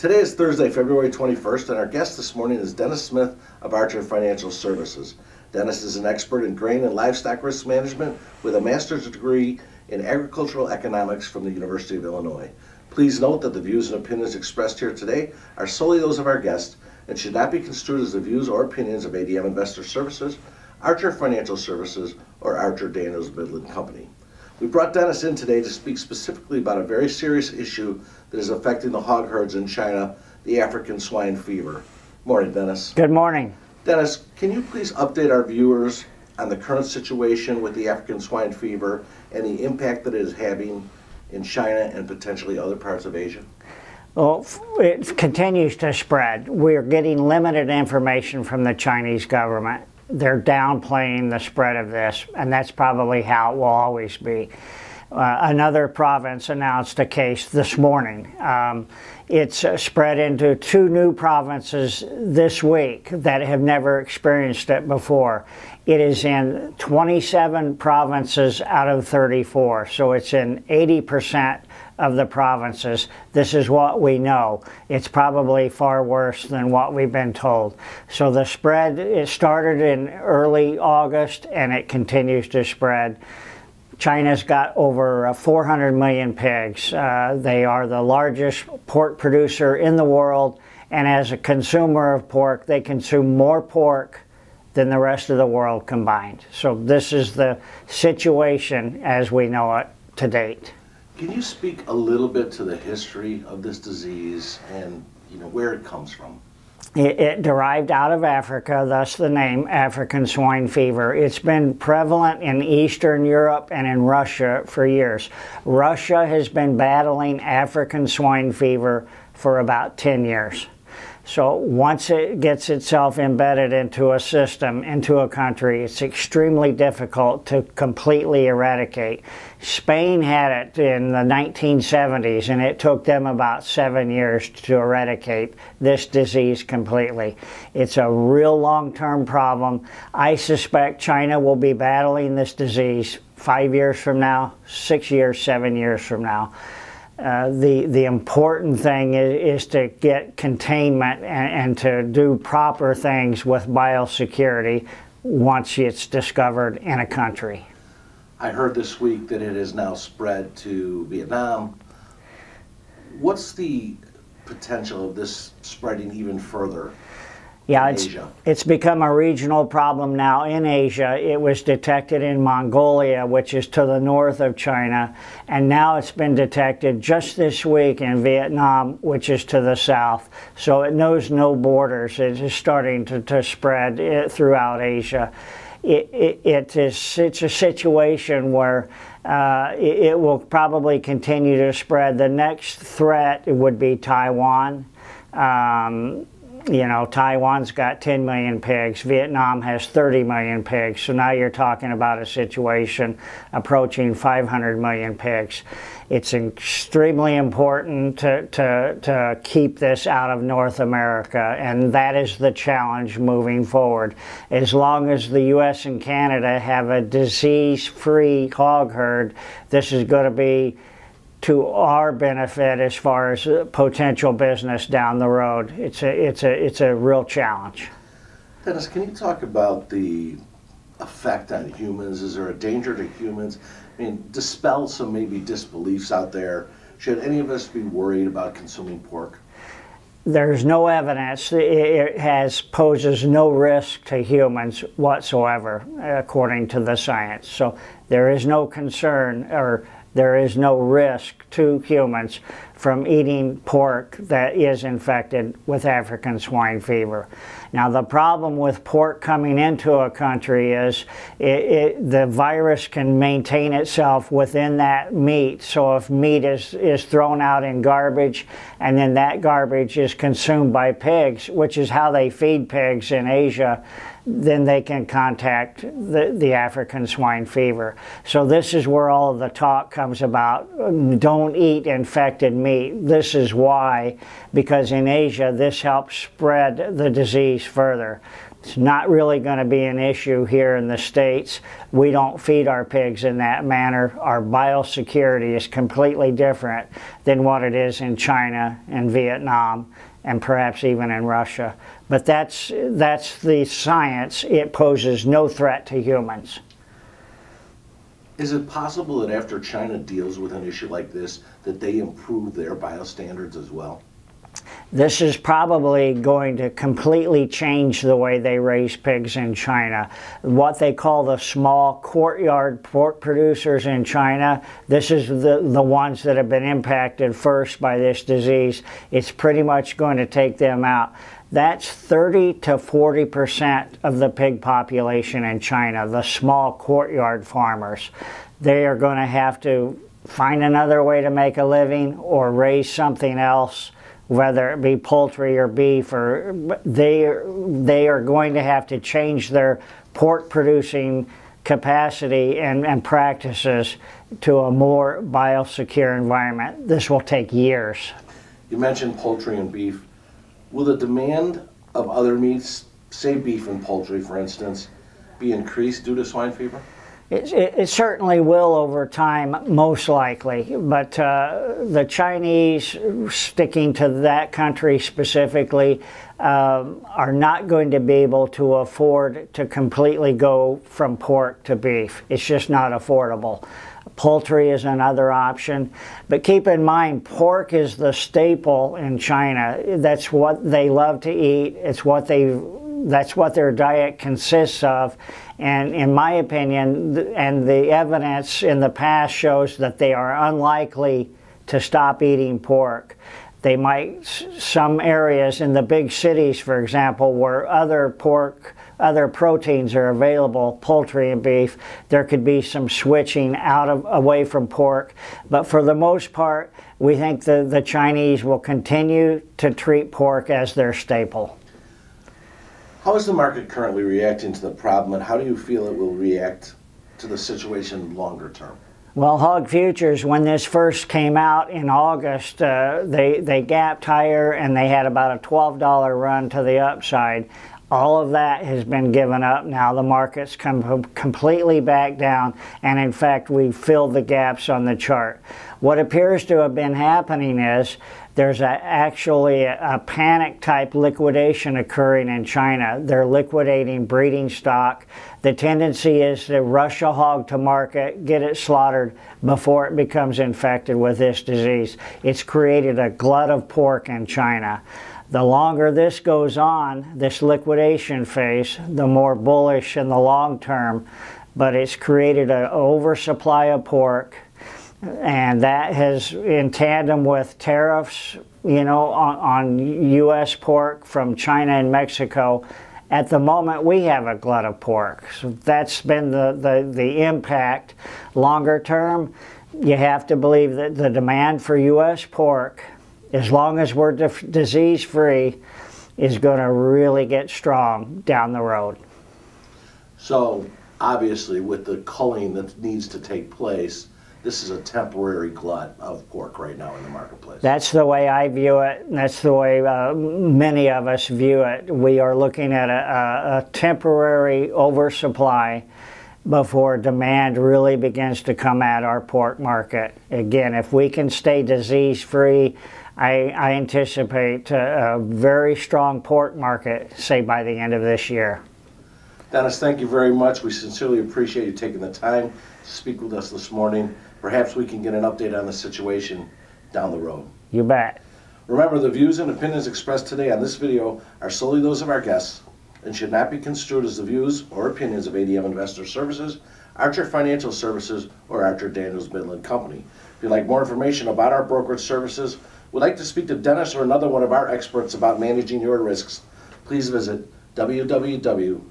Today is Thursday, February 21st, and our guest this morning is Dennis Smith of Archer Financial Services. Dennis is an expert in grain and livestock risk management with a master's degree in agricultural economics from the University of Illinois. Please note that the views and opinions expressed here today are solely those of our guest and should not be construed as the views or opinions of ADM Investor Services, Archer Financial Services, or Archer Daniels Midland Company. We brought Dennis in today to speak specifically about a very serious issue that is affecting the hog herds in China, the African swine fever. Morning, Dennis. Good morning. Dennis, can you please update our viewers on the current situation with the African swine fever and the impact that it is having in China and potentially other parts of Asia? Well, it continues to spread. We're getting limited information from the Chinese government. They're downplaying the spread of this, and that's probably how it will always be. Another province announced a case this morning. It's spread into 2 new provinces this week that have never experienced it before. It is in 27 provinces out of 34, so it's in 80% of the provinces. This is what we know. It's probably far worse than what we've been told. So the spread, it started in early August and it continues to spread. China's got over 400 million pigs. They are the largest pork producer in the world, and as a consumer of pork, they consume more pork than the rest of the world combined. So this is the situation as we know it to date. Can you speak a little bit to the history of this disease and where it comes from? It derived out of Africa, thus the name African swine fever. It's been prevalent in Eastern Europe and in Russia for years. Russia has been battling African swine fever for about 10 years. So once it gets itself embedded into a system, into a country, it's extremely difficult to completely eradicate. Spain had it in the 1970s, and it took them about 7 years to eradicate this disease completely. It's a real long-term problem. I suspect China will be battling this disease 5 years from now, 6 years, 7 years from now. The important thing is to get containment and to do proper things with biosecurity once it's discovered in a country. I heard this week that it has now spread to Vietnam. What's the potential of this spreading even further? Yeah, it's become a regional problem now in Asia. It was detected in Mongolia, which is to the north of China, and now it's been detected just this week in Vietnam, which is to the south. So it knows no borders. It is starting to spread throughout Asia. It's a situation where it will probably continue to spread. The next threat would be Taiwan. Taiwan's got 10 million pigs. Vietnam has 30 million pigs. So now you're talking about a situation approaching 500 million pigs. It's extremely important to keep this out of North America, and that is the challenge moving forward. As long as the U.S. and Canada have a disease-free hog herd, this is going to be to our benefit as far as potential business down the road. It's a real challenge. Dennis, can you talk about the effect on humans? Is there a danger to humans? I mean, dispel some maybe disbeliefs out there. Should any of us be worried about consuming pork? There's no evidence. It poses no risk to humans whatsoever, according to the science. So there is no concern, or there is no risk to humans from eating pork that is infected with African swine fever. Now, the problem with pork coming into a country is the virus can maintain itself within that meat. So if meat is thrown out in garbage, and then that garbage is consumed by pigs, which is how they feed pigs in Asia, then they can contact the African swine fever. So this is where all of the talk comes about. Don't eat infected meat. This is why, because in Asia this helps spread the disease further. It's not really going to be an issue here in the States. We don't feed our pigs in that manner. Our biosecurity is completely different than what it is in China and Vietnam and perhaps even in Russia. But that's the science. It poses no threat to humans. Is it possible that after China deals with an issue like this, that they improve their biostandards as well? This is probably going to completely change the way they raise pigs in China. What they call the small courtyard pork producers in China, this is the ones that have been impacted first by this disease. It's pretty much going to take them out. That's 30 to 40% of the pig population in China, the small courtyard farmers. They are going to have to find another way to make a living or raise something else, whether it be poultry or beef, or they are going to have to change their pork producing capacity and practices to a more biosecure environment. This will take years. You mentioned poultry and beef. Will the demand of other meats, say beef and poultry for instance, be increased due to swine fever? It certainly will over time, most likely, but the Chinese, sticking to that country specifically, are not going to be able to afford to completely go from pork to beef. It's just not affordable. Poultry is another option, but keep in mind, pork is the staple in China. That's what they love to eat. It's what that's what their diet consists of. And in my opinion, and the evidence in the past shows that they are unlikely to stop eating pork. They might, some areas in the big cities, for example, where other proteins are available, poultry and beef, there could be some switching away from pork. But for the most part, we think the Chinese will continue to treat pork as their staple. How is the market currently reacting to the problem, and how do you feel it will react to the situation longer term? Well, hog futures, when this first came out in August, they gapped higher and they had about a $12 run to the upside. All of that has been given up now. The market's come completely back down, and in fact, we filled the gaps on the chart. What appears to have been happening is there's actually a panic-type liquidation occurring in China. They're liquidating breeding stock. The tendency is to rush a hog to market, get it slaughtered before it becomes infected with this disease. It's created a glut of pork in China. The longer this goes on, this liquidation phase, the more bullish in the long term, but it's created an oversupply of pork. And that has, in tandem with tariffs, you know, on U.S. pork from China and Mexico, at the moment we have a glut of pork. So that's been the impact. Longer term, you have to believe that the demand for U.S. pork, as long as we're disease-free, is going to really get strong down the road. So, obviously, with the culling that needs to take place, this is a temporary glut of pork right now in the marketplace. That's the way I view it, and that's the way many of us view it. We are looking at a temporary oversupply before demand really begins to come at our pork market. Again, if we can stay disease-free, I anticipate a very strong pork market, say, by the end of this year. Dennis, thank you very much. We sincerely appreciate you taking the time to speak with us this morning. Perhaps we can get an update on the situation down the road. You bet. Remember, the views and opinions expressed today on this video are solely those of our guests and should not be construed as the views or opinions of ADM Investor Services, Archer Financial Services, or Archer Daniels Midland Company. If you'd like more information about our brokerage services, would like to speak to Dennis or another one of our experts about managing your risks, please visit www.admis.com.